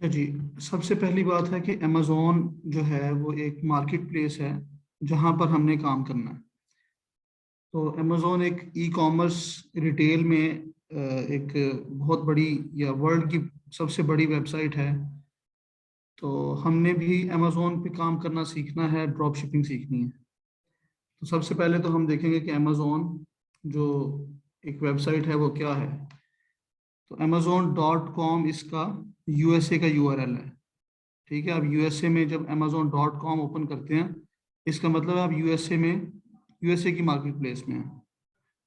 अच्छा जी। सबसे पहली बात है कि अमेज़ोन जो है वो एक मार्केट प्लेस है जहाँ पर हमने काम करना है। तो अमेज़ोन एक ई कॉमर्स रिटेल में एक बहुत बड़ी या वर्ल्ड की सबसे बड़ी वेबसाइट है। तो हमने भी अमेज़ोन पे काम करना सीखना है, ड्रॉप शिपिंग सीखनी है। तो सबसे पहले तो हम देखेंगे कि अमेज़ोन जो एक वेबसाइट है वो क्या है। तो amazon.com इसका यूएसए का यूआरएल है। ठीक है, आप यूएसए में जब amazon.com ओपन करते हैं, इसका मतलब आप यूएसए में, यूएसए की मार्केट प्लेस में हैं।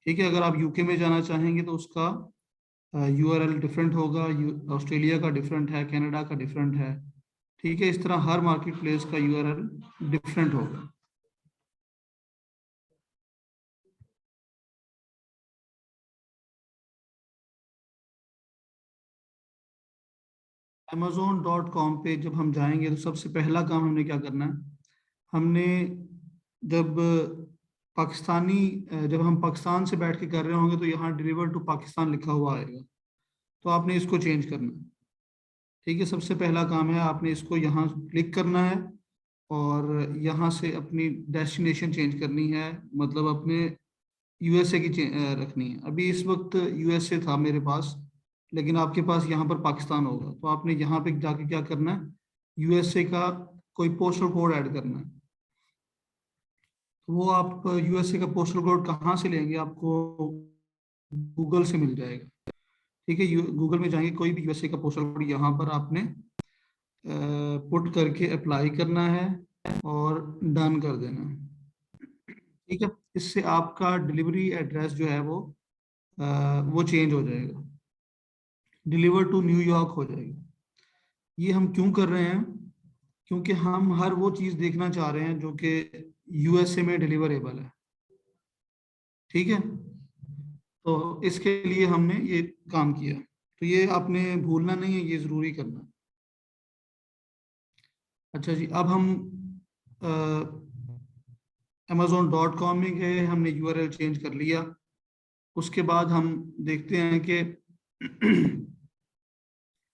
ठीक है, अगर आप यूके में जाना चाहेंगे तो उसका यूआरएल डिफरेंट होगा, ऑस्ट्रेलिया का डिफरेंट है, कनाडा का डिफरेंट है। ठीक है, इस तरह हर मार्केट प्लेस का यूआरएल डिफरेंट होगा। amazon.com पे जब हम जाएंगे तो सबसे पहला काम हमने क्या करना है। हमने जब जब हम पाकिस्तान से बैठ के कर रहे होंगे तो यहाँ डिलीवर टू पाकिस्तान लिखा हुआ आएगा। तो आपने इसको चेंज करना है। ठीक है, सबसे पहला काम है आपने इसको यहाँ क्लिक करना है और यहाँ से अपनी डेस्टिनेशन चेंज करनी है, मतलब अपने यूएसए की रखनी है। अभी इस वक्त यूएसए था मेरे पास, लेकिन आपके पास यहाँ पर पाकिस्तान होगा तो आपने यहाँ पे जाके क्या करना है, यूएसए का कोई पोस्टल कोड ऐड करना है। तो वो आप यूएसए का पोस्टल कोड कहाँ से लेंगे, आपको गूगल से मिल जाएगा। ठीक है, गूगल में जाएंगे, कोई भी यूएसए का पोस्टल कोड यहाँ पर आपने पुट करके अप्लाई करना है और डन कर देना है। ठीक है, इससे आपका डिलीवरी एड्रेस जो है वो चेंज हो जाएगा, डिलीवर टू न्यूयॉर्क हो जाएगा। ये हम क्यों कर रहे हैं, क्योंकि हम हर वो चीज़ देखना चाह रहे हैं जो कि यूएसए में डिलीवरेबल है। ठीक है, तो इसके लिए हमने ये काम किया। तो ये आपने भूलना नहीं है, ये ज़रूरी करना है। अच्छा जी, अब हम amazon.com में गए, हमने यूआरएल चेंज कर लिया। उसके बाद हम देखते हैं कि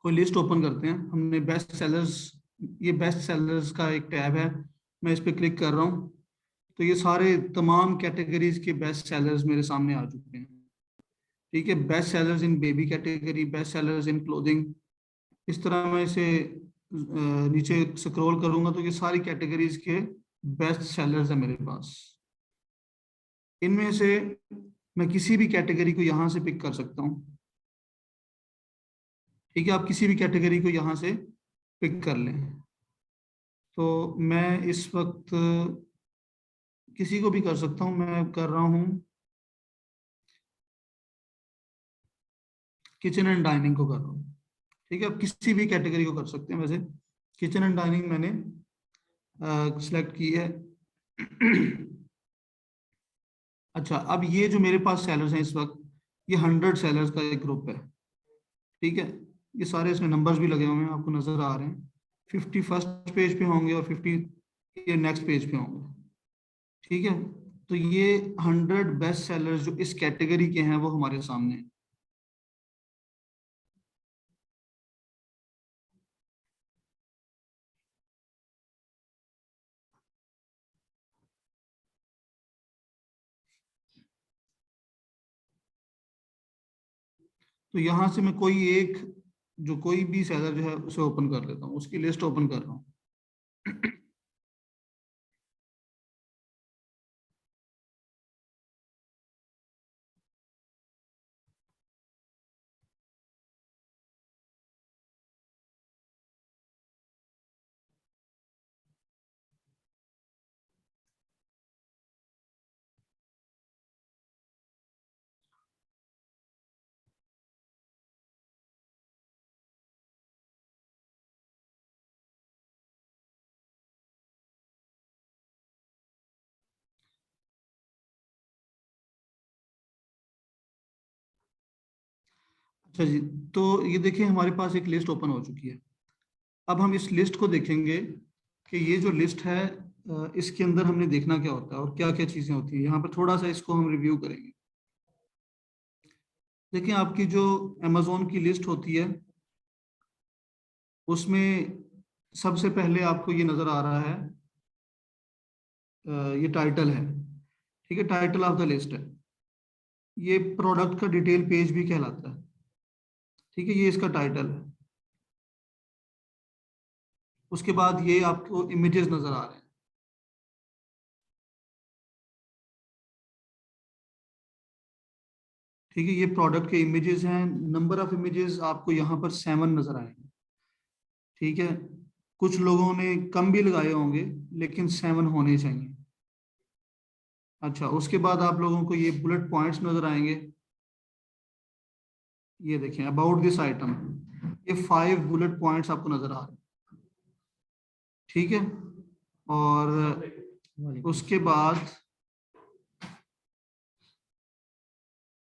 कोई लिस्ट ओपन करते हैं। हमने बेस्ट सेलर्स, ये बेस्ट सेलर्स का एक टैब है, मैं इस पर क्लिक कर रहा हूँ। तो ये सारे तमाम कैटेगरीज के बेस्ट सेलर्स मेरे सामने आ चुके हैं। ठीक है, best sellers in baby category, best sellers in clothing. इस तरह मैं इसे नीचे स्क्रॉल करूंगा तो ये सारी कैटेगरीज के बेस्ट सेलर्स है मेरे पास। इनमें से मैं किसी भी कैटेगरी को यहाँ से पिक कर सकता हूँ। ठीक है, आप किसी भी कैटेगरी को यहाँ से पिक कर लें। तो मैं इस वक्त किसी को भी कर सकता हूँ, मैं कर रहा हूँ किचन एंड डाइनिंग को कर रहा हूँ। ठीक है, आप किसी भी कैटेगरी को कर सकते हैं। वैसे किचन एंड डाइनिंग मैंने सिलेक्ट की है। अच्छा, अब ये जो मेरे पास सेलर्स हैं इस वक्त, ये 100 सेलर्स का एक ग्रुप है। ठीक है, ये सारे इसमें नंबर्स भी लगे हुए हैं, आपको नजर आ रहे हैं। 51st पेज पे होंगे और 50 ये नेक्स्ट पेज पे होंगे। ठीक है, तो ये 100 बेस्ट सेलर्स जो इस कैटेगरी के हैं वो हमारे सामने हैं। तो यहाँ से मैं कोई एक, जो कोई भी सेलर जो है उसे ओपन कर लेता हूँ, उसकी लिस्ट ओपन कर रहा हूँ। अच्छा जी, तो ये देखिए हमारे पास एक लिस्ट ओपन हो चुकी है। अब हम इस लिस्ट को देखेंगे कि ये जो लिस्ट है इसके अंदर हमने देखना क्या होता है और क्या क्या चीज़ें होती हैं। यहाँ पर थोड़ा सा इसको हम रिव्यू करेंगे। देखिए, आपकी जो अमेज़ोन की लिस्ट होती है उसमें सबसे पहले आपको ये नजर आ रहा है, ये टाइटल है, ठीक है, टाइटल ऑफ द लिस्ट है। ये प्रोडक्ट का डिटेल पेज भी कहलाता है, ठीक है, ये इसका टाइटल है। उसके बाद ये आपको इमेजेस नजर आ रहे हैं, ठीक है, ये प्रोडक्ट के इमेजेस हैं। नंबर ऑफ इमेजेस आपको यहाँ पर 7 नजर आएंगे, ठीक है। कुछ लोगों ने कम भी लगाए होंगे, लेकिन 7 होने चाहिए। अच्छा, उसके बाद आप लोगों को ये बुलेट पॉइंट्स नजर आएंगे। ये देखें, अबाउट दिस आइटम, ये 5 बुलेट पॉइंट्स आपको नजर आ रहे हैं, ठीक है। और उसके बाद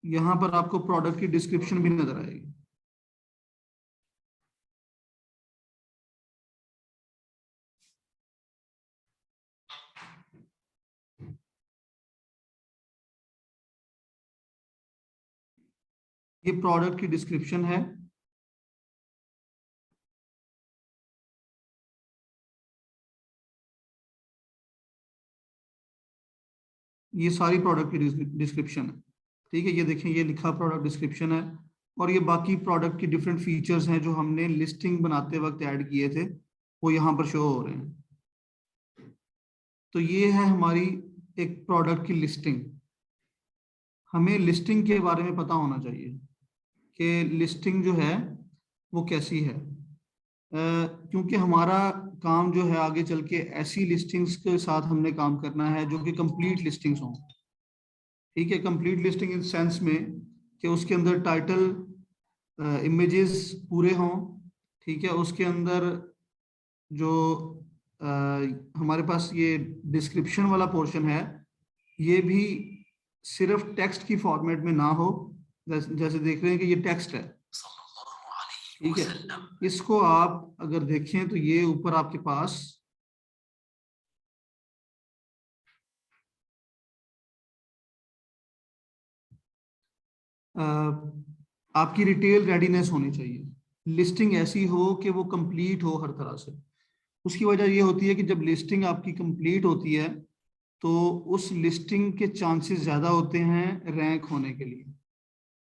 यहाँ पर आपको प्रोडक्ट की डिस्क्रिप्शन भी नजर आएगी। ये प्रोडक्ट की डिस्क्रिप्शन है। ये सारी प्रोडक्ट की डिस्क्रिप्शन है, ठीक है। ये देखें, ये लिखा प्रोडक्ट डिस्क्रिप्शन है। और ये बाकी प्रोडक्ट की डिफरेंट फीचर्स हैं जो हमने लिस्टिंग बनाते वक्त ऐड किए थे, वो यहाँ पर शो हो रहे हैं। तो ये है हमारी एक प्रोडक्ट की लिस्टिंग। हमें लिस्टिंग के बारे में पता होना चाहिए कि लिस्टिंग जो है वो कैसी है, क्योंकि हमारा काम जो है आगे चल के ऐसी लिस्टिंग्स के साथ हमने काम करना है जो कि कंप्लीट लिस्टिंग्स हों, ठीक है। कंप्लीट लिस्टिंग इन सेंस में कि उसके अंदर टाइटल, इमेजेस पूरे हों, ठीक है। उसके अंदर जो हमारे पास ये डिस्क्रिप्शन वाला पोर्शन है, ये भी सिर्फ टेक्स्ट की फॉर्मेट में ना हो। जैसे देख रहे हैं कि ये टेक्स्ट है, ठीक है। इसको आप अगर देखें तो ये ऊपर आपके पास आपकी रिटेल रेडीनेस होनी चाहिए। लिस्टिंग ऐसी हो कि वो कंप्लीट हो हर तरह से। उसकी वजह ये होती है कि जब लिस्टिंग आपकी कंप्लीट होती है तो उस लिस्टिंग के चांसेस ज़्यादा होते हैं रैंक होने के लिए।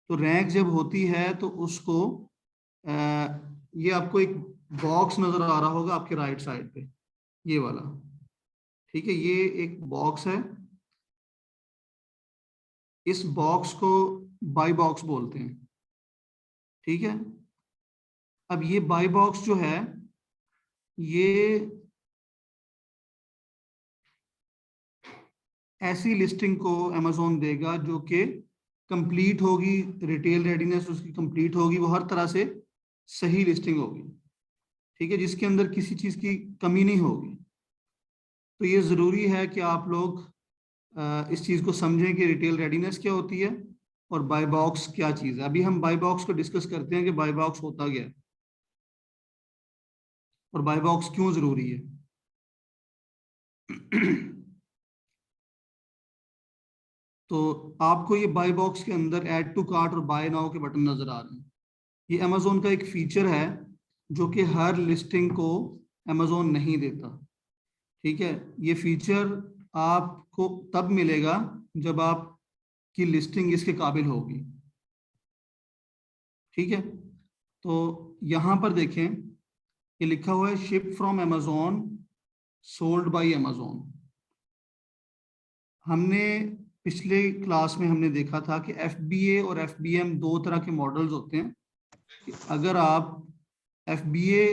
तो रैंक जब होती है तो उसको ये आपको एक बॉक्स नजर आ रहा होगा आपके राइट साइड पे, ये वाला, ठीक है। ये एक बॉक्स है, इस बॉक्स को बाई बॉक्स बोलते हैं, ठीक है। अब ये बाई बॉक्स जो है, ये ऐसी लिस्टिंग को अमेजोन देगा जो कि कंप्लीट होगी, रिटेल रेडीनेस उसकी कंप्लीट होगी, वो हर तरह से सही लिस्टिंग होगी, ठीक है, जिसके अंदर किसी चीज़ की कमी नहीं होगी। तो ये ज़रूरी है कि आप लोग इस चीज़ को समझें कि रिटेल रेडीनेस क्या होती है और बाय बॉक्स क्या चीज़ है। अभी हम बाय बॉक्स को डिस्कस करते हैं कि बाय बॉक्स होता क्या है और बाय बॉक्स क्यों ज़रूरी है। तो आपको ये बाय बॉक्स के अंदर ऐड टू कार्ट और बाय नाउ के बटन नजर आ रहे हैं। ये अमेजोन का एक फीचर है जो कि हर लिस्टिंग को अमेजोन नहीं देता, ठीक है। ये फीचर आपको तब मिलेगा जब आपकी लिस्टिंग इसके काबिल होगी, ठीक है। तो यहाँ पर देखें, ये लिखा हुआ है ship from Amazon, sold by Amazon. हमने पिछले क्लास में हमने देखा था कि FBA और FBM दो तरह के मॉडल्स होते हैं। अगर आप FBA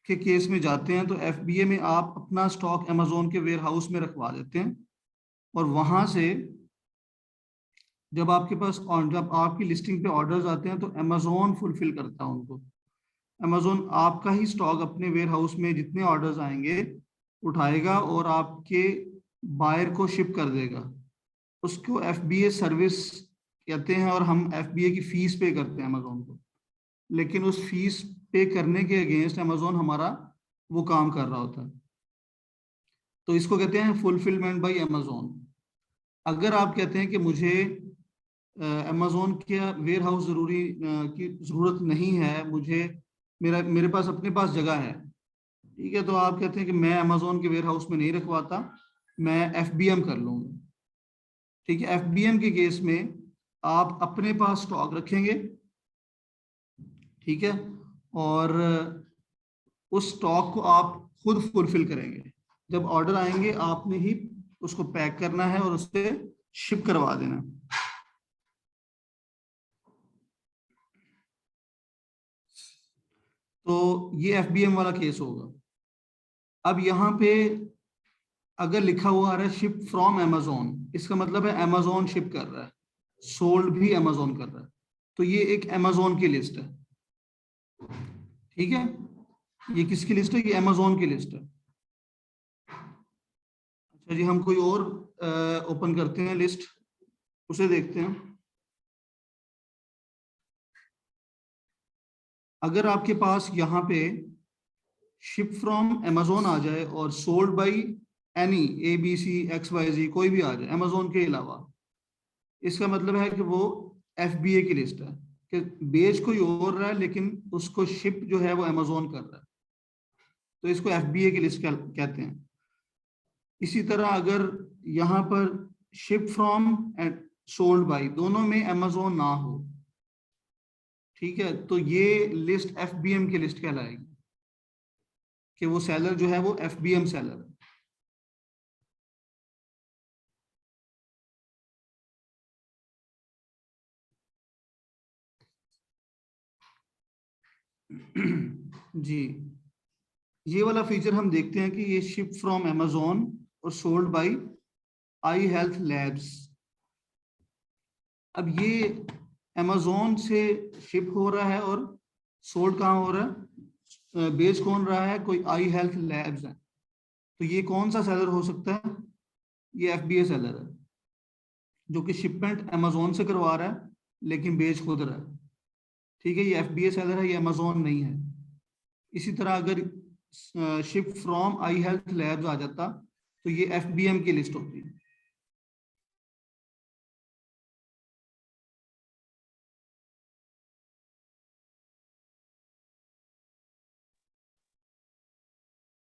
के केस में जाते हैं तो FBA में आप अपना स्टॉक अमेजोन के वेयर हाउस में रखवा देते हैं और वहां से जब आपके पास जब आपकी लिस्टिंग पे ऑर्डर्स आते हैं तो अमेजोन फुलफिल करता है उनको। अमेजोन आपका ही स्टॉक अपने वेयर हाउस में जितने ऑर्डर्स आएंगे उठाएगा और आपके बायर को शिप कर देगा। उसको FBA सर्विस कहते हैं और हम FBA की फीस पे करते हैं अमेजोन को, लेकिन उस फीस पे करने के अगेंस्ट अमेजोन हमारा वो काम कर रहा होता है। तो इसको कहते हैं फुलफिलमेंट बाय अमेजोन। अगर आप कहते हैं कि मुझे अमेजोन के वेयर हाउस की ज़रूरत नहीं है, मुझे मेरे पास अपने पास जगह है, ठीक है, तो आप कहते हैं कि मैं अमेजोन के वेयर हाउस में नहीं रखवाता, मैं एफबीएम कर लूंगा। ठीक है, एफबीएम के केस में आप अपने पास स्टॉक रखेंगे, ठीक है, और उस स्टॉक को आप खुद फुलफिल करेंगे। जब ऑर्डर आएंगे आपने ही उसको पैक करना है और उससे शिप करवा देना। तो ये एफबीएम वाला केस होगा। अब यहाँ पे अगर लिखा हुआ आ रहा है शिप फ्रॉम अमेजोन, इसका मतलब है अमेजोन शिप कर रहा है, सोल्ड भी अमेजोन कर रहा है, तो ये एक अमेजोन की लिस्ट है। ठीक है, ये किसकी लिस्ट है? ये अमेजोन की लिस्ट है। अच्छा जी, हम कोई और ओपन करते हैं लिस्ट, उसे देखते हैं। अगर आपके पास यहाँ पे शिप फ्रॉम अमेजोन आ जाए और sold by any ABC XYZ कोई भी आ जाए अमेजोन के अलावा, इसका मतलब है कि वो FBA की लिस्ट है, कि बेच कोई और रहा है लेकिन उसको शिप जो है वो अमेजोन कर रहा है, तो इसको FBA की लिस्ट कहते हैं। इसी तरह अगर यहाँ पर ship from and sold by दोनों में अमेजोन ना हो, ठीक है, तो ये लिस्ट FBM की लिस्ट कहलाएगी, कि वो सेलर जो है वो FBM सेलर है। जी, ये वाला फीचर हम देखते हैं कि ये शिप फ्रॉम अमेजोन और सोल्ड बाय आई हेल्थ लैब्स। अब ये अमेजोन से शिप हो रहा है और सोल्ड कहाँ हो रहा है, बेच कौन रहा है? कोई आई हेल्थ लैब्स है। तो ये कौन सा सेलर हो सकता है? ये FBA सेलर है, जो कि शिपमेंट अमेजोन से करवा रहा है लेकिन बेच खुद रहा है। ठीक है, ये FBA सेलर है, ये अमेजोन नहीं है। इसी तरह अगर ship from iHealth Labs आ जाता तो ये FBM की लिस्ट होती है।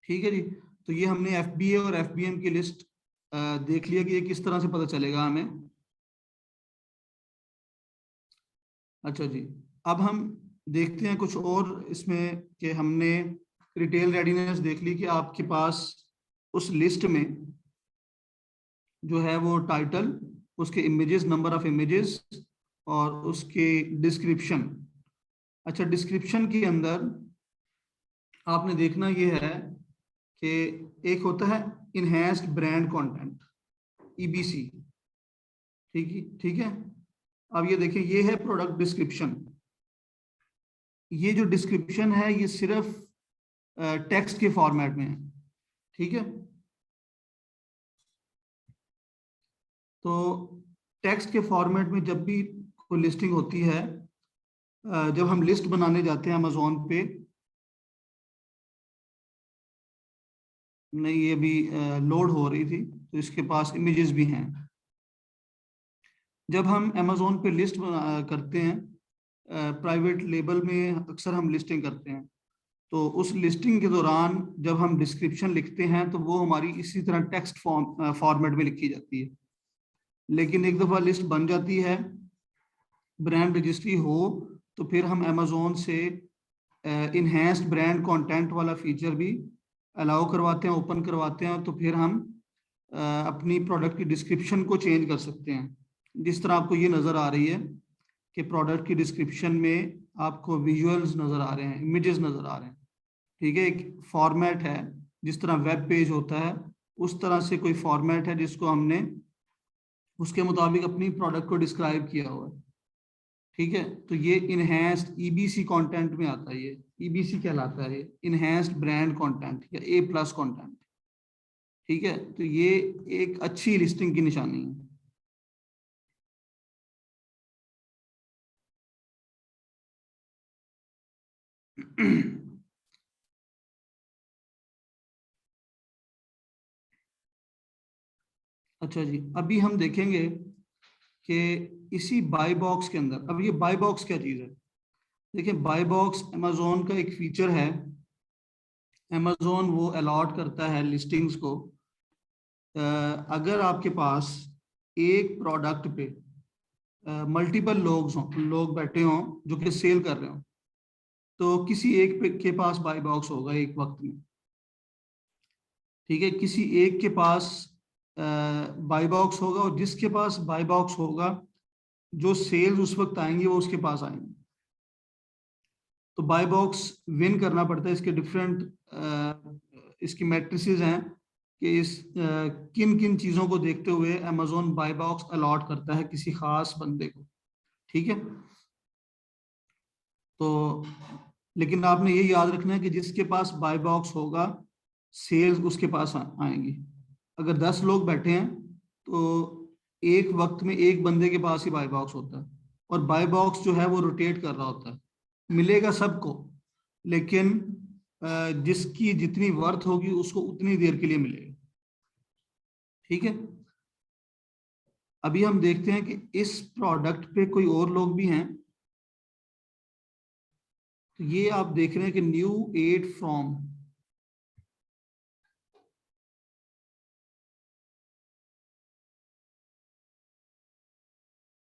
ठीक है जी, तो ये हमने FBA और FBM की लिस्ट देख लिया कि ये किस तरह से पता चलेगा हमें। अच्छा जी, अब हम देखते हैं कुछ और इसमें, कि हमने रिटेल रेडीनेस देख ली कि आपके पास उस लिस्ट में जो है वो टाइटल, उसके इमेजेस, नंबर ऑफ इमेजेस और उसके डिस्क्रिप्शन। अच्छा, डिस्क्रिप्शन के अंदर आपने देखना ये है कि एक होता है इनहेंस्ड ब्रांड कंटेंट, EBC। ठीक है, अब ये देखिए, ये है प्रोडक्ट डिस्क्रिप्शन। ये जो डिस्क्रिप्शन है ये सिर्फ टेक्स्ट के फॉर्मेट में है। ठीक है, तो टेक्स्ट के फॉर्मेट में जब भी कोई लिस्टिंग होती है, जब हम लिस्ट बनाने जाते हैं अमेजोन पे, नहीं ये भी लोड हो रही थी तो इसके पास इमेजेस भी हैं। जब हम अमेजोन पे लिस्ट करते हैं, प्राइवेट लेबल में अक्सर हम लिस्टिंग करते हैं, तो उस लिस्टिंग के दौरान जब हम डिस्क्रिप्शन लिखते हैं तो वो हमारी इसी तरह टेक्स्ट फॉर्मेट में लिखी जाती है। लेकिन एक दफ़ा लिस्ट बन जाती है, ब्रांड रजिस्ट्री हो, तो फिर हम अमेजोन से इनहेंस्ड ब्रांड कंटेंट वाला फीचर भी अलाउ करवाते हैं, ओपन करवाते हैं, तो फिर हम अपनी प्रोडक्ट की डिस्क्रिप्शन को चेंज कर सकते हैं। जिस तरह आपको ये नज़र आ रही है कि प्रोडक्ट की डिस्क्रिप्शन में आपको विजुअल्स नज़र आ रहे हैं, इमेजेस नज़र आ रहे हैं। ठीक है, एक फॉर्मेट है, जिस तरह वेब पेज होता है उस तरह से कोई फॉर्मेट है जिसको हमने उसके मुताबिक अपनी प्रोडक्ट को डिस्क्राइब किया हुआ है। ठीक है, तो ये इनहेंस्ड EBC कंटेंट में आता है, ये EBC कहलाता है, इनहेंस्ड ब्रांड कंटेंट या A+ कंटेंट। ठीक है, तो ये एक अच्छी लिस्टिंग की निशानी है। अच्छा जी, अभी हम देखेंगे कि इसी बाय बॉक्स के अंदर, अब ये बाय बॉक्स क्या चीज़ है? देखिए बाय बॉक्स अमेजोन का एक फीचर है। अमेजोन वो अलॉट करता है लिस्टिंग्स को। अगर आपके पास एक प्रोडक्ट पे मल्टीपल लोग बैठे हों जो कि सेल कर रहे हो, तो किसी एक के पास बाय बॉक्स होगा एक वक्त में। ठीक है, किसी एक के पास बाय बॉक्स होगा, और जिसके पास बाय बॉक्स होगा जो सेल्स उस वक्त आएंगी वो उसके पास आएंगी। तो बाय बॉक्स विन करना पड़ता है। इसके डिफरेंट इसकी मैट्रिसेस हैं कि इस किन किन चीज़ों को देखते हुए अमेजोन बाय बॉक्स अलॉट करता है किसी खास बंदे को। ठीक है, तो लेकिन आपने ये याद रखना है कि जिसके पास बाय बॉक्स होगा सेल्स उसके पास आएंगी। अगर 10 लोग बैठे हैं तो एक वक्त में एक बंदे के पास ही बाय बॉक्स होता है, और बाय बॉक्स जो है वो रोटेट कर रहा होता है। मिलेगा सबको, लेकिन जिसकी जितनी वर्थ होगी उसको उतनी देर के लिए मिलेगा। ठीक है, अभी हम देखते हैं कि इस प्रोडक्ट पे कोई और लोग भी हैं। तो ये आप देख रहे हैं कि न्यू एड फ्रॉम,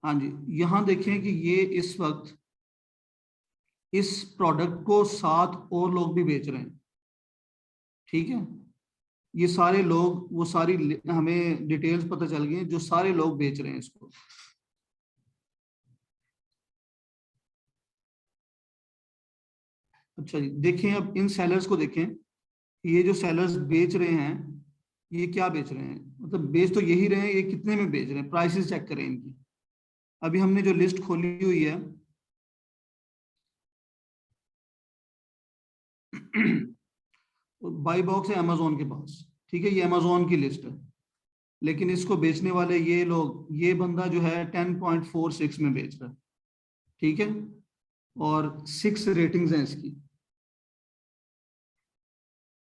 हाँ जी, यहां देखें कि ये इस वक्त इस प्रोडक्ट को 7 और लोग भी बेच रहे हैं। ठीक है, ये सारे लोग, वो सारी हमें डिटेल्स पता चल गई हैं जो सारे लोग बेच रहे हैं इसको। अच्छा जी, देखें अब इन सेलर्स को देखें। ये जो सेलर्स बेच रहे हैं ये क्या बेच रहे हैं, मतलब बेच तो यही रहे हैं, ये कितने में बेच रहे हैं, प्राइसेस चेक करें इनकी। अभी हमने जो लिस्ट खोली हुई है बाई बॉक्स है अमेजोन के पास। ठीक है, ये अमेजोन की लिस्ट है, लेकिन इसको बेचने वाले ये लोग, ये बंदा जो है 10.46 में बेच रहा है। ठीक है, और 6 रेटिंग्स हैं इसकी।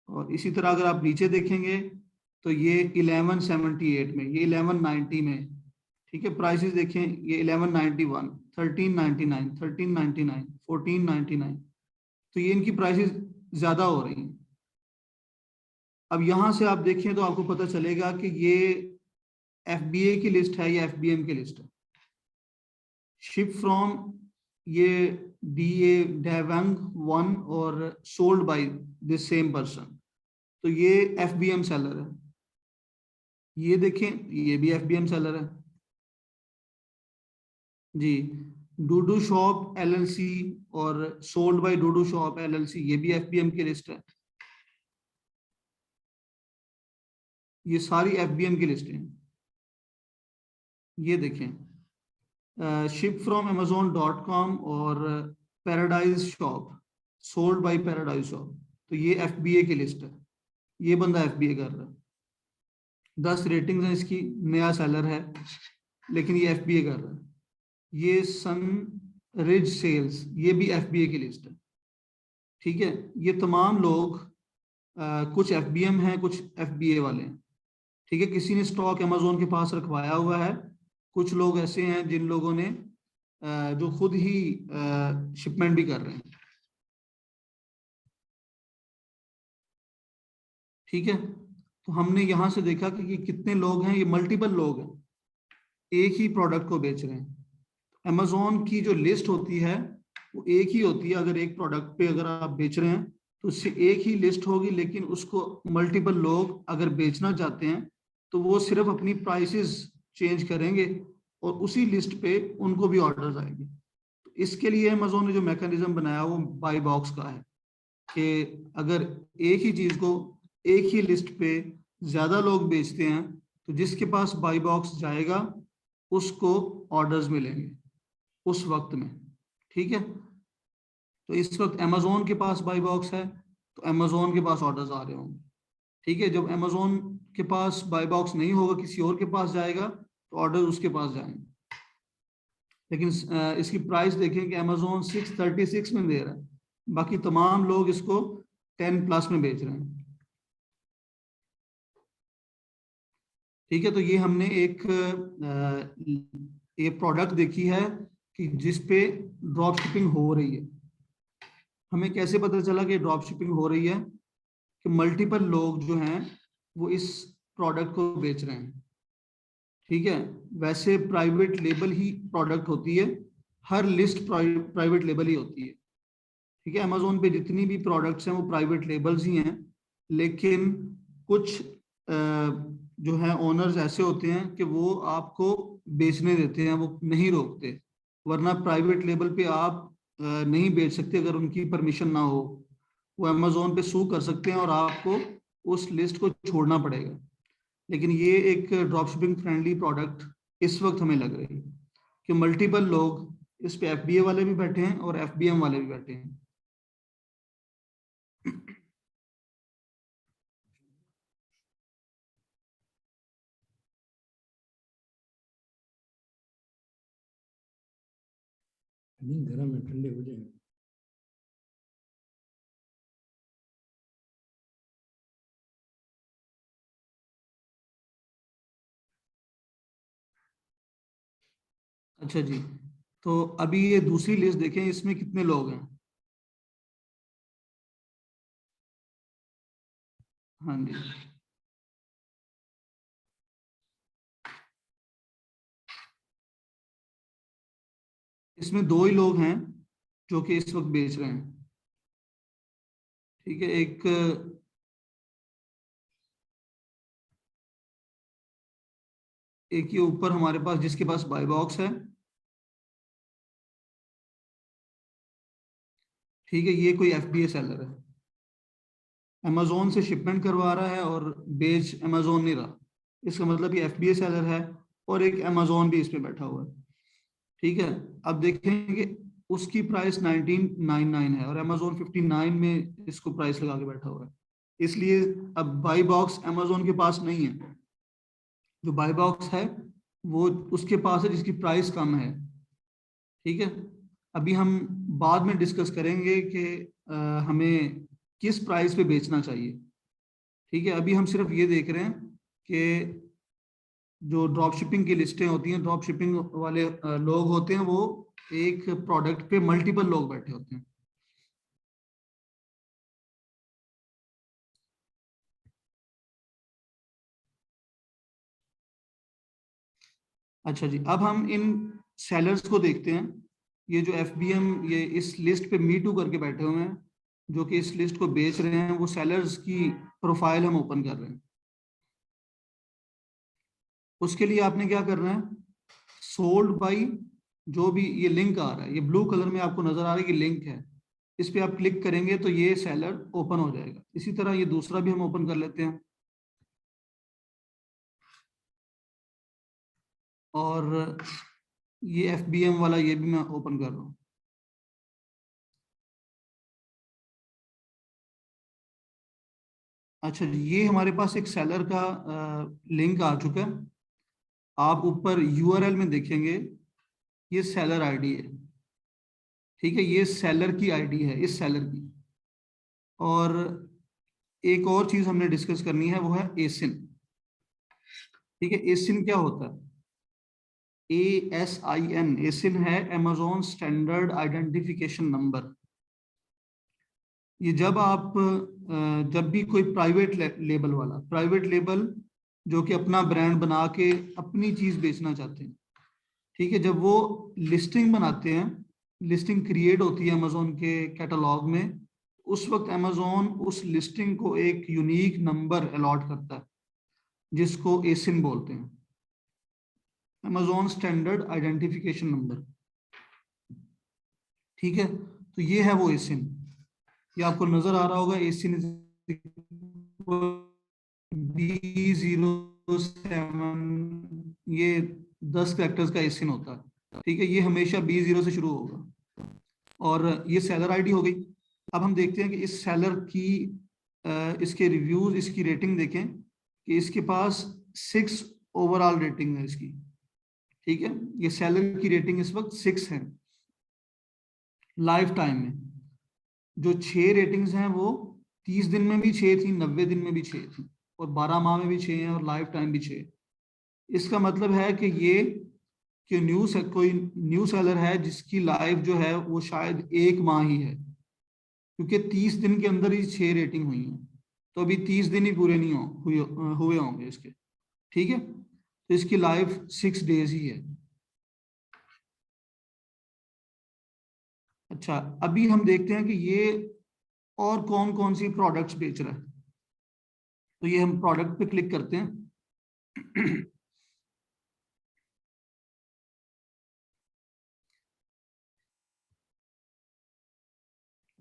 और इसी तरह अगर आप नीचे देखेंगे तो ये 1178 में, ये 1190 में। ठीक है, प्राइसेस देखें, ये 1191, 1399, 1399, 1499। तो ये इनकी प्राइसेस ज्यादा हो रही हैं। अब यहां से आप देखें तो आपको पता चलेगा कि ये एफबीए की लिस्ट है या एफबीएम की लिस्ट है। शिप फ्रॉम, ये डी ए डेवंग वन और sold by this same person, तो ये एफबीएम सेलर है। ये देखें, ये भी एफबीएम सेलर है जी। डूडू शॉप एलएलसी और sold by Dudu shop LLC, ये भी एफबीएम की लिस्ट है। ये सारी एफबीएम की लिस्ट हैं। ये देखें, शिप फ्रॉम amazon.com और paradise shop, sold by paradise shop, तो ये एफबीए की लिस्ट है। ये बंदा एफबीए कर रहा है, 10 रेटिंग्स हैं इसकी, नया सेलर है, लेकिन ये एफबीए कर रहा है। ये सन रिज सेल्स, ये भी एफबीए की लिस्ट है। ठीक है, ये तमाम लोग कुछ एफबीएम हैं, कुछ एफबीए वाले हैं। ठीक है, किसी ने स्टॉक अमेजोन के पास रखवाया हुआ है, कुछ लोग ऐसे हैं जिन लोगों ने जो खुद ही शिपमेंट भी कर रहे हैं। ठीक है, तो हमने यहां से देखा कि ये कितने लोग हैं, ये मल्टीपल लोग हैं, एक ही प्रोडक्ट को बेच रहे हैं। अमेजोन की जो लिस्ट होती है वो एक ही होती है। अगर एक प्रोडक्ट पे अगर आप बेच रहे हैं तो उससे एक ही लिस्ट होगी, लेकिन उसको मल्टीपल लोग अगर बेचना चाहते हैं तो वो सिर्फ अपनी प्राइसेस चेंज करेंगे और उसी लिस्ट पे उनको भी ऑर्डर्स आएंगे। तो इसके लिए अमेजोन ने जो मैकेनिज्म बनाया वो बाई बॉक्स का है कि अगर एक ही चीज को एक ही लिस्ट पे ज्यादा लोग बेचते हैं तो जिसके पास बाई बॉक्स जाएगा उसको ऑर्डर्स मिलेंगे उस वक्त में। ठीक है, तो इस वक्त अमेजोन के पास बाई बॉक्स है तो अमेजोन के पास ऑर्डर्स आ रहे होंगे। ठीक है, जब अमेजोन के पास बाई बॉक्स नहीं होगा, किसी और के पास जाएगा तो ऑर्डर उसके पास जाएंगे। लेकिन इसकी प्राइस देखें कि अमेजोन 636 में दे रहा है, बाकी तमाम लोग इसको 10+ में बेच रहे हैं। ठीक है, तो ये हमने एक ये प्रोडक्ट देखी है कि जिस पे ड्रॉप शिपिंग हो रही है। हमें कैसे पता चला कि ड्रॉप शिपिंग हो रही है? कि मल्टीपल लोग जो हैं वो इस प्रोडक्ट को बेच रहे हैं। ठीक है, वैसे प्राइवेट लेबल ही प्रोडक्ट होती है, हर लिस्ट प्राइवेट लेबल ही होती है। ठीक है, अमेजोन पे जितनी भी प्रोडक्ट्स हैं वो प्राइवेट लेबल्स ही हैं, लेकिन कुछ जो है ओनर्स ऐसे होते हैं कि वो आपको बेचने देते हैं, वो नहीं रोकते। वरना प्राइवेट लेबल पे आप नहीं बेच सकते अगर उनकी परमिशन ना हो। वो अमेजोन पे सू कर सकते हैं और आपको उस लिस्ट को छोड़ना पड़ेगा। लेकिन ये एक ड्रॉप शिपिंग फ्रेंडली प्रोडक्ट इस वक्त हमें लग रही है कि मल्टीपल लोग इस पे, एफबीए वाले भी बैठे हैं और एफबीएम वाले भी बैठे हैं। नहीं, गर्म है, ठंडे हो जाएंगे। अच्छा जी, तो अभी ये दूसरी लिस्ट देखें, इसमें कितने लोग हैं? हाँ जी, इसमें दो ही लोग हैं जो कि इस वक्त बेच रहे हैं। ठीक है, एक ये ऊपर हमारे पास जिसके पास बाय बॉक्स है। ठीक है, ये कोई एफबीए सेलर है, अमेजोन से शिपमेंट करवा रहा है और बेच अमेजोन नहीं रहा। इसका मतलब ये एफबीए सेलर है, और एक अमेजोन भी इस पे बैठा हुआ है। ठीक है, अब देखेंगे उसकी प्राइस 1999 है और अमेजोन 59 में इसको प्राइस लगा के बैठा हुआ है। इसलिए अब बाई बॉक्स अमेजोन के पास नहीं है, जो बाई बॉक्स है वो उसके पास है जिसकी प्राइस कम है। ठीक है, अभी हम बाद में डिस्कस करेंगे कि हमें किस प्राइस पे बेचना चाहिए। ठीक है, अभी हम सिर्फ ये देख रहे हैं कि जो ड्रॉप शिपिंग की लिस्टें होती हैं, ड्रॉप शिपिंग वाले लोग होते हैं, वो एक प्रोडक्ट पे मल्टीपल लोग बैठे होते हैं। अच्छा जी, अब हम इन सेलर्स को देखते हैं। ये जो एफबीएम ये इस लिस्ट पे मी टू करके बैठे हुए हैं, जो कि इस लिस्ट को बेच रहे हैं, वो सेलर्स की प्रोफाइल हम ओपन कर रहे हैं। उसके लिए आपने क्या करना है, सोल्ड बाई, जो भी ये लिंक आ रहा है, ये ब्लू कलर में आपको नजर आ रहा है कि लिंक है, इस पे आप क्लिक करेंगे तो ये सेलर ओपन हो जाएगा। इसी तरह ये दूसरा भी हम ओपन कर लेते हैं, और ये एफबीएम वाला ये भी मैं ओपन कर रहा हूँ। अच्छा जी, ये हमारे पास एक सेलर का लिंक आ चुका है। आप ऊपर यूआरएल में देखेंगे, ये सेलर आईडी है। ठीक है, ये सेलर की आईडी है, इस सेलर की। और एक और चीज हमने डिस्कस करनी है, वो है एसिन। ठीक है, एसिन क्या होता है? ASIN, एसिन है अमेजोन स्टैंडर्ड आइडेंटिफिकेशन नंबर। ये जब आप जब भी कोई प्राइवेट लेबल वाला, प्राइवेट लेबल जो कि अपना ब्रांड बना के अपनी चीज बेचना चाहते हैं, ठीक है, जब वो लिस्टिंग बनाते हैं, लिस्टिंग क्रिएट होती है अमेजोन के कैटलॉग में, उस वक्त अमेजोन उस लिस्टिंग को एक यूनिक नंबर अलॉट करता है, जिसको एसिन बोलते हैं, अमेजोन स्टैंडर्ड आइडेंटिफिकेशन नंबर। ठीक है, तो ये है वो एसिन। ये आपको नजर आ रहा होगा, एसिन B07, ये 10 कैरेक्टर्स का एसिन होता है। ठीक है, ये हमेशा B0 से शुरू होगा। और ये सेलर आईडी हो गई। अब हम देखते हैं कि इस सेलर की इसके रिव्यूज, इसकी रेटिंग देखें कि इसके पास 6 ओवरऑल रेटिंग है इसकी। ठीक है, ये सेलर की रेटिंग इस वक्त 6 है लाइफ टाइम में। जो 6 रेटिंग्स हैं वो 30 दिन में भी 6 थी, 90 दिन में भी 6 थी, और 12 माह में भी 6 हैं, और लाइफ टाइम भी 6। इसका मतलब है कि ये कि कोई न्यू सेलर है जिसकी लाइफ जो है वो शायद 1 माह ही है। क्योंकि 30 दिन के अंदर ही 6 रेटिंग हुई है, तो अभी 30 दिन ही पूरे नहीं हुए होंगे इसके। ठीक है, तो इसकी लाइफ 6 डेज ही है। अच्छा, अभी हम देखते हैं कि ये और कौन कौन सी प्रोडक्ट्स बेच रहा है। तो ये हम प्रोडक्ट पे क्लिक करते हैं।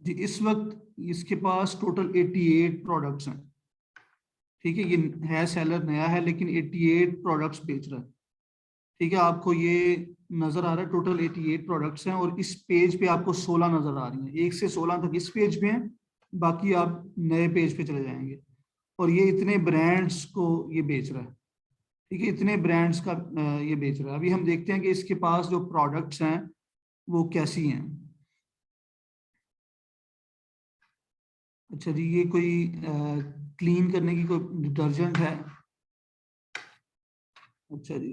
जी, इस वक्त इसके पास टोटल 88 प्रोडक्ट्स हैं। ठीक है, ये है सेलर नया है लेकिन 88 प्रोडक्ट्स बेच रहा है। ठीक है, आपको ये नजर आ रहा है टोटल 88 प्रोडक्ट्स हैं, और इस पेज पे आपको 16 नजर आ रही हैं, 1 से 16 तक इस पेज पे हैं, बाकी आप नए पेज पे चले जाएंगे। और ये इतने ब्रांड्स को ये बेच रहा है। ठीक है, इतने ब्रांड्स का ये बेच रहा है। अभी हम देखते हैं कि इसके पास जो प्रोडक्ट्स हैं वो कैसी हैं। अच्छा जी, ये कोई क्लीन करने की कोई डिटर्जेंट है। अच्छा जी।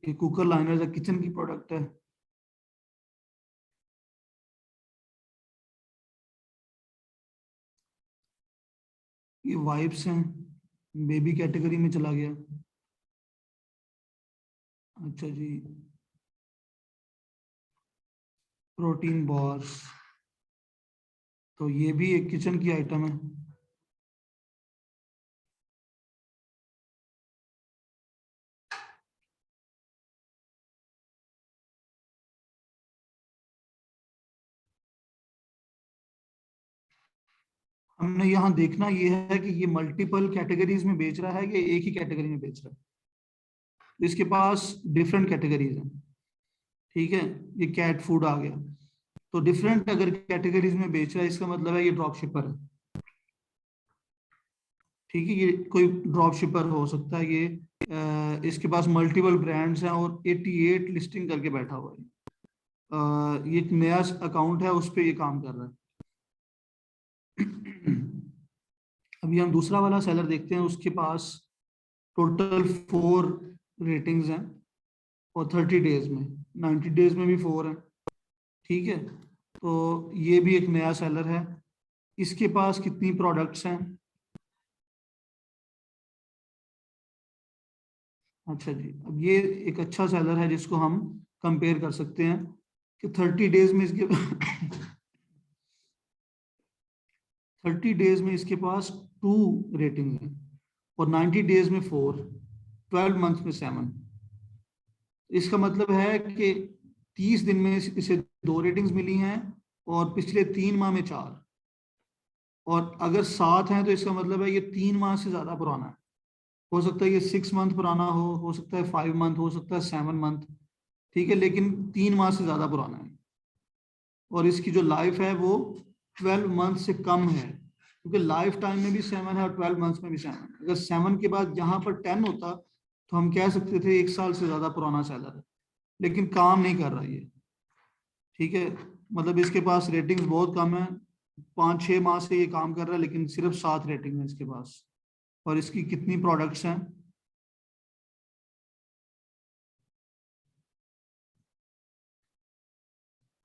ये कुकर लाइनर है, किचन की प्रोडक्ट है। ये वाइप्स हैं, बेबी कैटेगरी में चला गया। अच्छा जी, प्रोटीन बॉल्स, तो ये भी एक किचन की आइटम है। हमने यहाँ देखना ये है कि ये मल्टीपल कैटेगरीज में बेच रहा है या एक ही कैटेगरी में बेच रहा है। इसके पास डिफरेंट कैटेगरीज हैं। ठीक है, ये कैट फूड आ गया, तो डिफरेंट अगर कैटेगरीज में बेच रहा है इसका मतलब है ये ड्रॉप शिपर है। ठीक है, ये कोई ड्रॉप शिपर हो सकता है। ये इसके पास मल्टीपल ब्रांड्स हैं और 88 लिस्टिंग करके बैठा हुआ है। ये एक नया अकाउंट है, उस पर ये काम कर रहा है। अभी हम दूसरा वाला सेलर देखते हैं, उसके पास टोटल 4 रेटिंग्स हैं, और 30 डेज में, 90 डेज में भी 4 हैं। ठीक है, तो ये भी एक नया सेलर है। इसके पास कितनी प्रोडक्ट्स हैं। अच्छा जी, अब ये एक अच्छा सेलर है जिसको हम कंपेयर कर सकते हैं कि 30 डेज में इसके 30 डेज में इसके पास 2 रेटिंग है, और 90 डेज में 4, 12 मंथ में 7। इसका मतलब है कि 30 दिन में इसे 2 रेटिंग्स मिली हैं, और पिछले 3 माह में 4। और अगर 7 हैं तो इसका मतलब है ये 3 माह से ज्यादा पुराना है। हो सकता है ये 6 मंथ पुराना हो सकता है 5 मंथ, हो सकता है 7 मंथ। ठीक है, लेकिन 3 माह से ज्यादा पुराना है। और इसकी जो लाइफ है वो 12 मंथ से कम है, क्योंकि लाइफ टाइम में भी 7 है और 12 मंथ में भी 7 है। अगर 7 के बाद यहाँ पर 10 होता तो हम कह सकते थे 1 साल से ज्यादा पुराना सेलर है, लेकिन काम नहीं कर रहा ये। ठीक है, मतलब इसके पास रेटिंग्स बहुत कम है, 5-6 माह से ये काम कर रहा है, लेकिन सिर्फ 7 रेटिंग है इसके पास। और इसकी कितनी प्रोडक्ट्स हैं।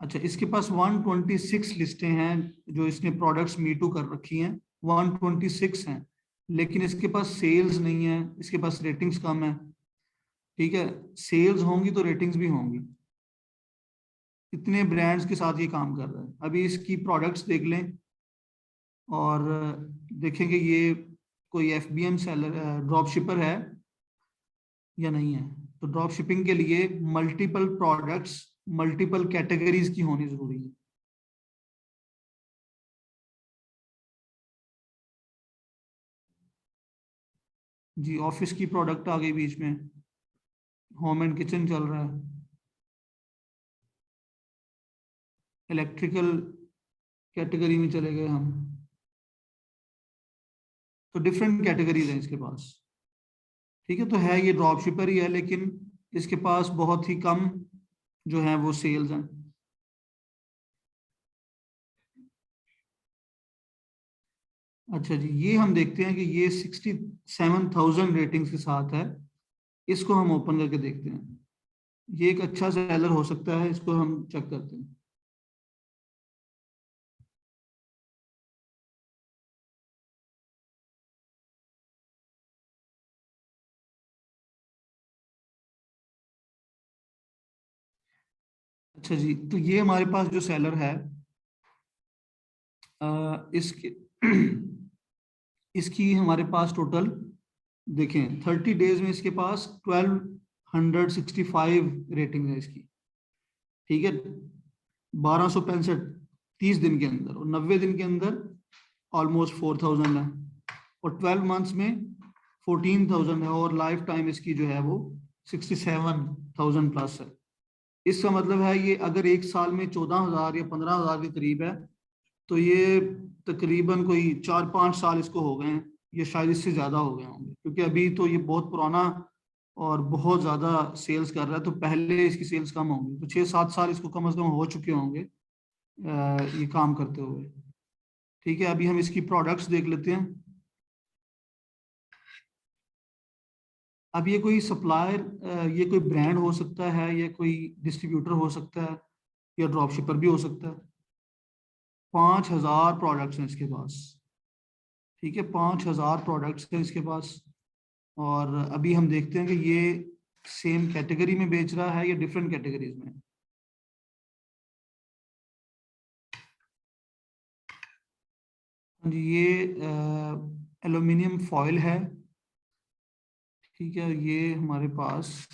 अच्छा, इसके पास 126 लिस्टें हैं जो इसने प्रोडक्ट्स मीटू कर रखी हैं, 126 हैं, लेकिन इसके पास सेल्स नहीं है, इसके पास रेटिंग्स कम है। ठीक है, सेल्स होंगी तो रेटिंग्स भी होंगी। इतने ब्रांड्स के साथ ये काम कर रहा है। अभी इसकी प्रोडक्ट्स देख लें और देखेंगे ये कोई FBM सेलर ड्रॉप शिपर है या नहीं है। तो ड्रॉप शिपिंग के लिए मल्टीपल प्रोडक्ट्स, मल्टीपल कैटेगरीज की होनी जरूरी है। जी, ऑफिस की प्रोडक्ट आ गई बीच में, होम एंड किचन चल रहा है, इलेक्ट्रिकल कैटेगरी में चले गए हम। तो डिफरेंट कैटेगरीज हैं इसके पास। ठीक है, तो है ये ड्रॉप शिपर ही है, लेकिन इसके पास बहुत ही कम जो है वो सेल्स हैं। अच्छा जी, ये हम देखते हैं कि ये 67,000 रेटिंग्स के साथ है। इसको हम ओपन करके देखते हैं। ये एक अच्छा सेलर हो सकता है, इसको हम चेक करते हैं। अच्छा जी, तो ये हमारे पास जो सेलर है इसके इसकी हमारे पास टोटल देखें 30 डेज में इसके पास 1265 रेटिंग है इसकी। ठीक है, 1265 30 दिन के अंदर, और 90 दिन के अंदर ऑलमोस्ट 4000 है, और 12 मंथ्स में 14,000 है, और लाइफ टाइम इसकी जो है वो 67,000 प्लस है। इसका मतलब है ये अगर एक साल में 14,000 या 15,000 के करीब है, तो ये तकरीबन कोई 4-5 साल इसको हो गए हैं, ये शायद इससे ज्यादा हो गए होंगे, क्योंकि अभी तो ये बहुत पुराना और बहुत ज्यादा सेल्स कर रहा है, तो पहले इसकी सेल्स कम होंगी, तो 6-7 साल इसको कम से कम हो चुके होंगे ये काम करते हुए। ठीक है, अभी हम इसकी प्रोडक्ट्स देख लेते हैं। अब ये कोई सप्लायर, ये कोई ब्रांड हो सकता है, या कोई डिस्ट्रीब्यूटर हो सकता है, या ड्रॉप शिपर भी हो सकता है। 5,000 प्रोडक्ट्स हैं इसके पास। ठीक है, 5,000 प्रोडक्ट्स हैं इसके पास। और अभी हम देखते हैं कि ये सेम कैटेगरी में बेच रहा है या डिफरेंट कैटेगरीज में। हाँ जी, ये एल्यूमिनियम फॉयल है। ठीक है, ये हमारे पास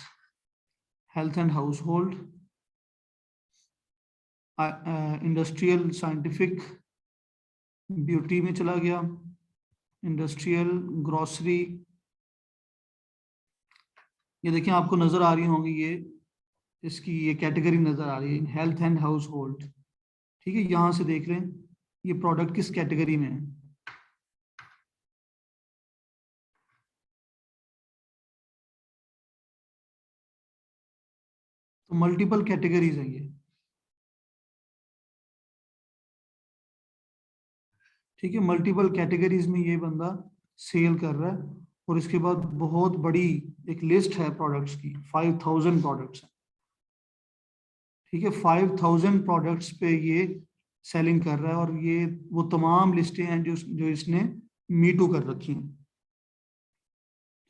health and household, industrial, scientific, beauty में चला गया, इंडस्ट्रियल, ग्रोसरी। ये देखिए आपको नजर आ रही होंगी, ये इसकी ये कैटेगरी नजर आ रही है, हेल्थ एंड हाउस होल्ड। ठीक है, यहाँ से देख लें ये प्रोडक्ट किस कैटेगरी में है। तो मल्टीपल कैटेगरीज हैं ये। ठीक है, मल्टीपल कैटेगरीज में ये बंदा सेल कर रहा है, और इसके बाद बहुत बड़ी एक लिस्ट है प्रोडक्ट्स की, 5,000 प्रोडक्ट्स है। ठीक है, 5,000 प्रोडक्ट्स पे ये सेलिंग कर रहा है, और ये वो तमाम लिस्टें हैं जो जो इसने मी टू कर रखी हैं।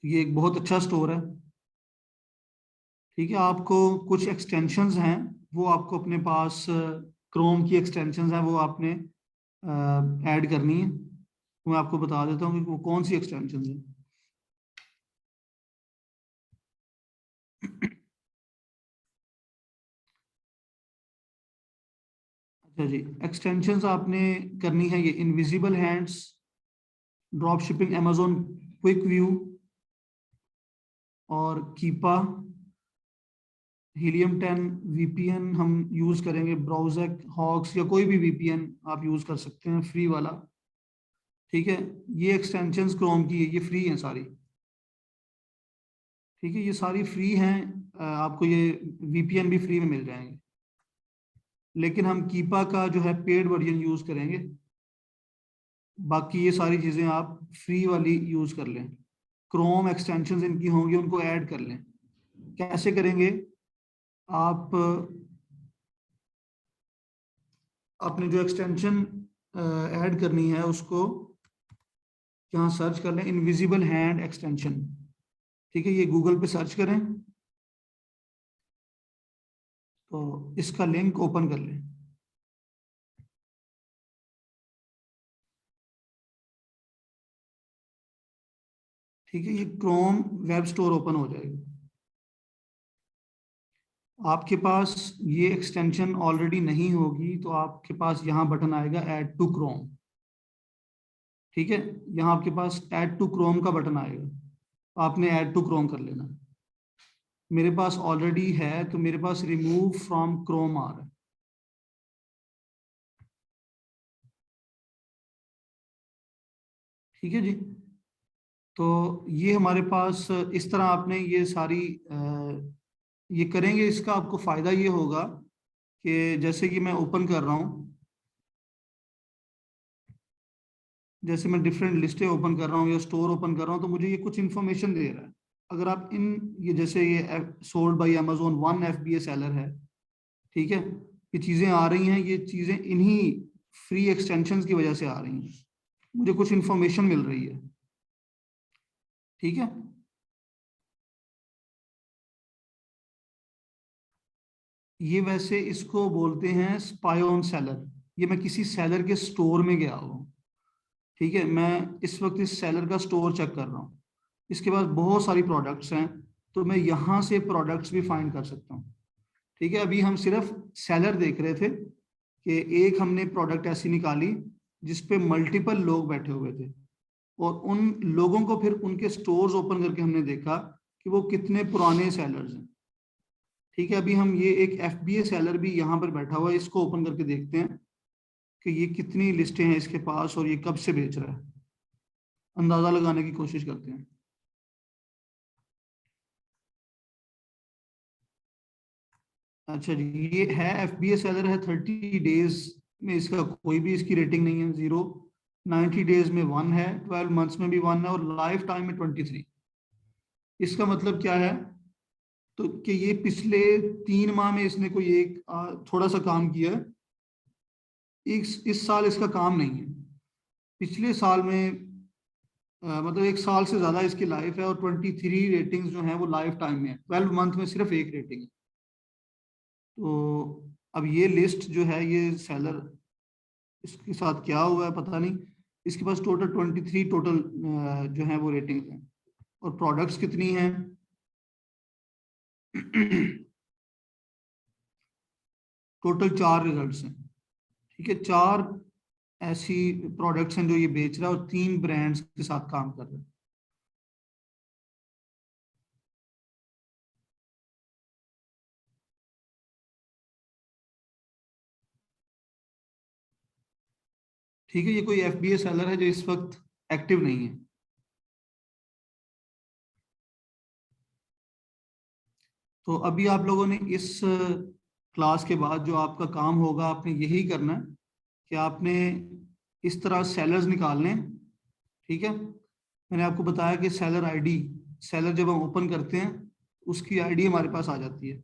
ये एक बहुत अच्छा स्टोर है। ठीक है, आपको कुछ एक्सटेंशंस हैं, वो आपको अपने पास क्रोम की एक्सटेंशंस हैं, वो आपने ऐड करनी है। मैं आपको बता देता हूँ कि वो कौन सी एक्सटेंशंस हैं। अच्छा जी, एक्सटेंशंस आपने करनी है ये invisible hands, drop shipping, Amazon quick view, और कीपा, हीलियम 10, वीपीएन हम यूज करेंगे, ब्राउजर, हॉक्स, या कोई भी वीपीएन आप यूज कर सकते हैं फ्री वाला। ठीक है, ये एक्सटेंशंस क्रोम की है, ये फ्री हैं सारी। ठीक है, ये सारी फ्री हैं, आपको ये वीपीएन भी फ्री में मिल जाएंगे, लेकिन हम कीपा का जो है पेड वर्जन यूज करेंगे। बाकी ये सारी चीजें आप फ्री वाली यूज कर लें। क्रोम एक्सटेंशंस इनकी होंगी, उनको ऐड कर लें। कैसे करेंगे आप? अपने जो एक्सटेंशन ऐड करनी है उसको यहाँ सर्च कर लें, इनविजिबल हैंड एक्सटेंशन। ठीक है, ये गूगल पे सर्च करें, तो इसका लिंक ओपन कर लें। ठीक है, ये क्रोम वेब स्टोर ओपन हो जाएगा। आपके पास ये एक्सटेंशन ऑलरेडी नहीं होगी, तो आपके पास यहाँ बटन आएगा ऐड टू क्रोम। ठीक है, यहाँ आपके पास ऐड टू क्रोम का बटन आएगा, आपने ऐड टू क्रोम कर लेना। मेरे पास ऑलरेडी है, तो मेरे पास रिमूव फ्रॉम क्रोम आ रहा है। ठीक है जी, तो ये हमारे पास इस तरह आपने ये सारी ये करेंगे, इसका आपको फायदा ये होगा कि जैसे कि मैं ओपन कर रहा हूँ, जैसे मैं डिफरेंट लिस्टें ओपन कर रहा हूँ या स्टोर ओपन कर रहा हूँ, तो मुझे ये कुछ इन्फॉर्मेशन दे रहा है। अगर आप इन ये जैसे ये sold by Amazon 1 FBA seller है। ठीक है, ये चीजें आ रही हैं, ये चीजें इन्हीं फ्री एक्सटेंशंस की वजह से आ रही हैं, मुझे कुछ इन्फॉर्मेशन मिल रही है। ठीक है, ये वैसे इसको बोलते हैं स्पाई ऑन सेलर। ये मैं किसी सेलर के स्टोर में गया हूँ, ठीक है, मैं इस वक्त इस सेलर का स्टोर चेक कर रहा हूँ, इसके पास बहुत सारी प्रोडक्ट्स हैं, तो मैं यहाँ से प्रोडक्ट्स भी फाइंड कर सकता हूँ। ठीक है, अभी हम सिर्फ सेलर देख रहे थे कि एक हमने प्रोडक्ट ऐसी निकाली जिसपे मल्टीपल लोग बैठे हुए थे, और उन लोगों को फिर उनके स्टोर्स ओपन करके हमने देखा कि वो कितने पुराने सेलर्स हैं। ठीक है, अभी हम ये एक FBA सेलर भी यहाँ पर बैठा हुआ है, इसको ओपन करके देखते हैं कि ये कितनी लिस्टें हैं इसके पास और ये कब से बेच रहा है, अंदाजा लगाने की कोशिश करते हैं। अच्छा जी, ये है FBA सेलर है, 30 डेज में इसका कोई भी इसकी रेटिंग नहीं है, 0, 90 डेज में 1 है, 12 मंथ्स में भी 1 है, और लाइफ टाइम में 23। इसका मतलब क्या है, तो कि ये पिछले 3 माह में इसने कोई एक थोड़ा सा काम किया है, इस साल इसका काम नहीं है, पिछले साल में मतलब 1 साल से ज्यादा इसकी लाइफ है, और 23 रेटिंग्स जो हैं वो लाइफ टाइम में है, 12 मंथ में सिर्फ एक रेटिंग है। तो अब ये लिस्ट जो है, ये सेलर इसके साथ क्या हुआ है पता नहीं, इसके पास टोटल 23 टोटल जो है वो रेटिंग है, और प्रोडक्ट्स कितनी हैं टोटल 4 रिजल्ट्स हैं। ठीक है, 4 ऐसी प्रोडक्ट्स हैं जो ये बेच रहा है, और 3 ब्रांड्स के साथ काम कर रहा है। ठीक है, ये कोई FBA सेलर है जो इस वक्त एक्टिव नहीं है। तो अभी आप लोगों ने इस क्लास के बाद जो आपका काम होगा, आपने यही करना है कि आपने इस तरह सेलर्स निकालने हैं। ठीक है, मैंने आपको बताया कि सेलर आईडी, सेलर जब हम ओपन करते हैं उसकी आईडी हमारे पास आ जाती है।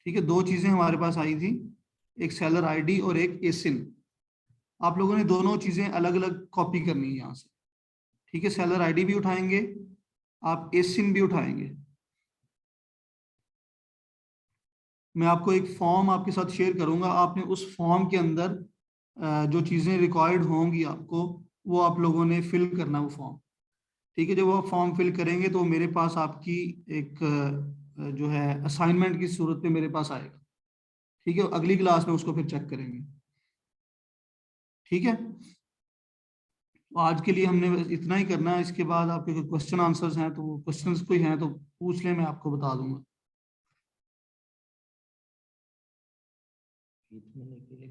ठीक है, 2 चीजें हमारे पास आई थी, एक सेलर आईडी और एक एसिन। आप लोगों ने दोनों चीजें अलग अलग कॉपी करनी है यहाँ से। ठीक है, सेलर आईडी भी उठाएंगे, आप एसिन भी उठाएंगे। मैं आपको एक फॉर्म आपके साथ शेयर करूंगा, आपने उस फॉर्म के अंदर जो चीज़ें रिक्वायर्ड होंगी आपको, वो आप लोगों ने फिल करना वो फॉर्म। ठीक है, जब वो फॉर्म फिल करेंगे तो मेरे पास आपकी एक जो है असाइनमेंट की सूरत में मेरे पास आएगा। ठीक है, अगली क्लास में उसको फिर चेक करेंगे। ठीक है, तो आज के लिए हमने बस इतना ही करना है, इसके बाद आपके कोई क्वेश्चन आंसर्स हैं तो क्वेश्चंस कोई हैं तो पूछ लें, मैं आपको बता दूंगा। मैंने के लिए